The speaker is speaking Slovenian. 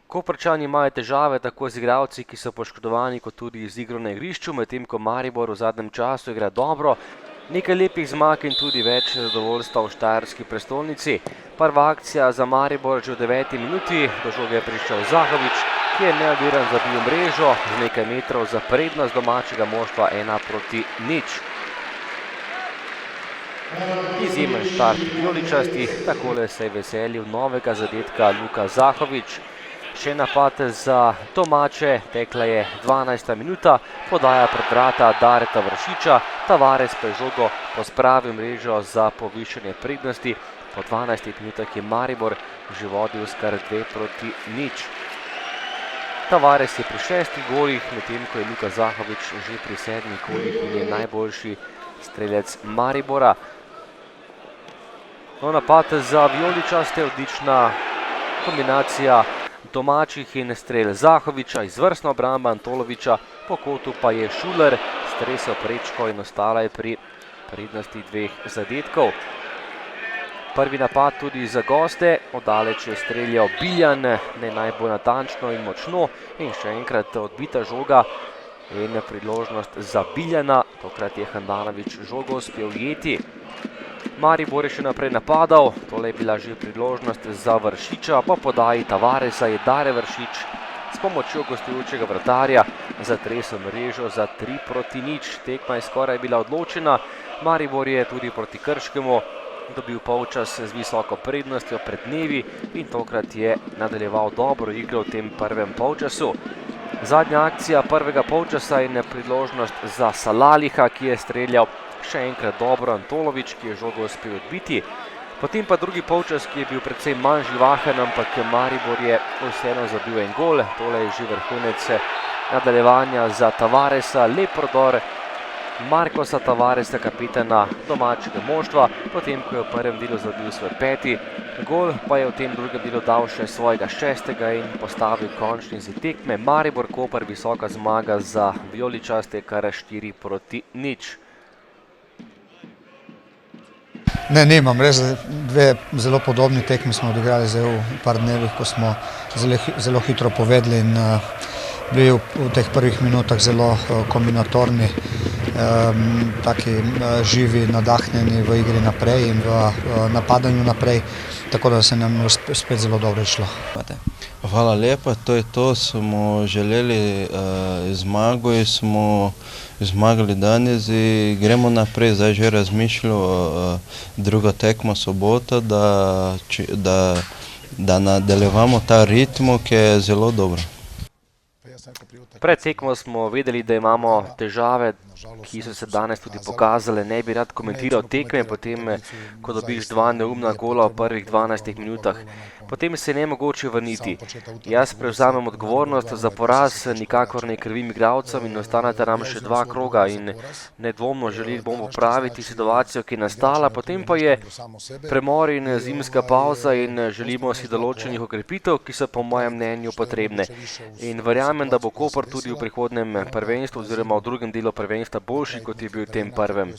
Koprčani imajo težave tako z igralci, ki so poškodovani, kot tudi z igro na igrišču, medtem ko Maribor v zadnjem času igra dobro. Nekaj lepih zmag in tudi več zadovoljstva v štajerski prestolnici. Prva akcija za Maribor že v 9. minuti, do žoge je prišel Zahovič, ki je neoviran zabil mrežo z nekaj metrov za prednost domačega moštva 1:0. Izjemen štart vijoličastih, takole se je veselil novega zadetka Luka Zahovič. Še napad za domače, tekla je 12. minuta, podaja pred vrata Dareta Vršiča, Tavares pa je žogo pospravil mrežo za povišanje prednosti. Po 12 minutah je Maribor že vodil s kar 2:0. Tavares je pri 6 golih, medtem ko je Luka Zahovič že pri 7 golih in je najboljši strelec Maribora. No, napad za vijoličaste, odlična kombinacija domačih in strel Zahoviča, izvrstna obramba Antoloviča, po kotu pa je Šuler stresel prečko in ostala je pri prednosti 2 zadetkov. Prvi napad tudi za goste, oddaleč je streljal Biljan, ne najbolj natančno in močno, in še enkrat odbita žoga in priložnost za Biljana, tokrat je Handanović žogo uspel ujeti. Maribor je še naprej napadal, tole je bila že priložnost za Vršiča, po podaji Tavaresa je Dare Vršič s pomočjo gostujočega vratarja zatresel mrežo za 3:0. Tekma je skoraj bila odločena, Maribor je tudi proti Krškemu dobil polčas z visoko prednostjo pred dnevi in tokrat je nadaljeval dobro igro v tem prvem polčasu. Zadnja akcija prvega polčasa in priložnost za Salaliha, ki je streljal še enkrat dobro Antolovič, ki je žogo uspel odbiti. Potem pa drugi polčas, ki je bil precej manj živahen, ampak Maribor je vseeno zabil en gol. Tole je že vrhunec nadaljevanja za Tavaresa, lep prodor Markosa Tavaresa, kapitana domačega moštva, potem ko je v prvem delu zabil svoj 5. gol, pa je v tem drugem delu dal še svojega 6. in postavil končni izid tekme. Maribor-Koper, visoka zmaga za vijoličaste, kar 4:0. Ne, nimam, res dve zelo podobni tekmi smo odigrali zdaj v par dnevih, ko smo zelo hitro povedali in bili v teh prvih minutah zelo kombinatorni, taki živi, nadahnjeni v igri naprej in v napadanju naprej, tako da se nam spet zelo dobro išlo. Hvala lepa, to je to, smo želeli zmago in smo zmagali danes in gremo naprej. Zdaj že razmišljamo druga tekma sobota, da nadaljevamo ta ritmo, ki je zelo dobro. Pred tekmo smo vedeli, da imamo težave, ki so se danes tudi pokazale. Ne bi rad komentiral tekme, potem ko dobiš 2 neumna gola v prvih 12 minutah. Potem se je nemogoče vrniti. Jaz prevzamem odgovornost za poraz, nikakor ne krivim igralcem in ostaneta nam še 2 kroga in nedvomno želeli bomo popraviti situacijo, ki je nastala. Potem pa je premor in zimska pauza in želimo si določenih okrepitev, ki so po mojem mnenju potrebne. In verjamem, da bo Koper tudi v prihodnem prvenstvu oziroma v drugem delu prvenstva boljši, kot je bil v tem prvem.